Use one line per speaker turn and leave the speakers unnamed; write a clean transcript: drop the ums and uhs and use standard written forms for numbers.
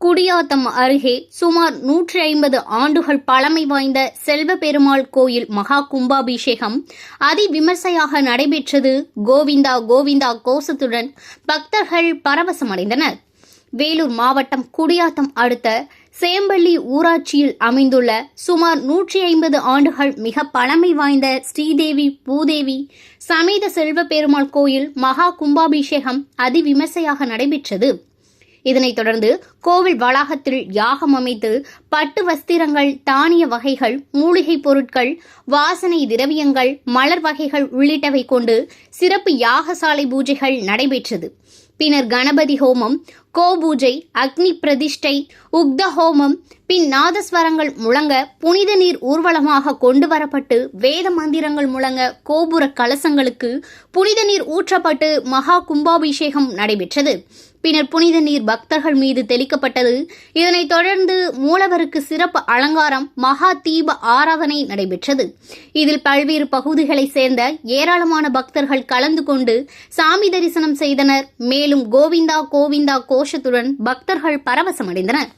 குடியாத்தம் அருகே சுமார் 150 ஆண்டுகள் பழமை வாய்ந்த செல்வ பெருமாள் கோயில் மகா கும்பாபிஷேகம் அதிவிமர்சையாக நடைபெற்றது. கோவிந்தா கோவிந்தா கோஷத்துடன் பக்தர்கள் பரவசமடைந்தனர். வேலூர் மாவட்டம் குடியாத்தம் அடுத்த சேம்பள்ளி ஊராட்சியில் அமைந்துள்ள சுமார் 150 ஆண்டுகள் மிக பழமை வாய்ந்த ஸ்ரீதேவி பூதேவி சமேத செல்வ பெருமாள் கோயில் மகா கும்பாபிஷேகம் அதிவிமர்சையாக நடைபெற்றது. இதனைத் தொடர்ந்து கோவில் வளாகத்தில் யாகம் அமைத்து பட்டு வஸ்திரங்கள், தானிய வகைகள், மூலிகைப் பொருட்கள், வாசனை திரவியங்கள், மலர் வகைகள் உள்ளிட்டவை கொண்டு சிறப்பு யாகசாலை பூஜைகள் நடைபெற்றது. பின்னர் கணபதி ஹோமம், கோபூஜை, அக்னி பிரதிஷ்டை, உக்த ஹோமம், பின் நாதஸ்வரங்கள் முழங்க புனித நீர் ஊர்வலமாக கொண்டு வரப்பட்டு வேத மந்திரங்கள் முழங்க கோபுர கலசங்களுக்கு புனித நீர் ஊற்றப்பட்டு மகா கும்பாபிஷேகம் நடைபெற்றது. பின்னர் புனித நீர் பக்தர்கள் மீது தெளிக்கப்பட்டது. இதனைத் தொடர்ந்து மூலவருக்கு சிறப்பு அலங்காரம், மகா தீப ஆராதனை நடைபெற்றது. இதில் பல்வேறு பகுதிகளைச் சேர்ந்த ஏராளமான பக்தர்கள் கலந்து கொண்டு சாமி தரிசனம் செய்தனர். மேலும் கோவிந்தா கோவிந்தா கோஷத்துடன் பக்தர்கள் பரவசமடைந்தனர்.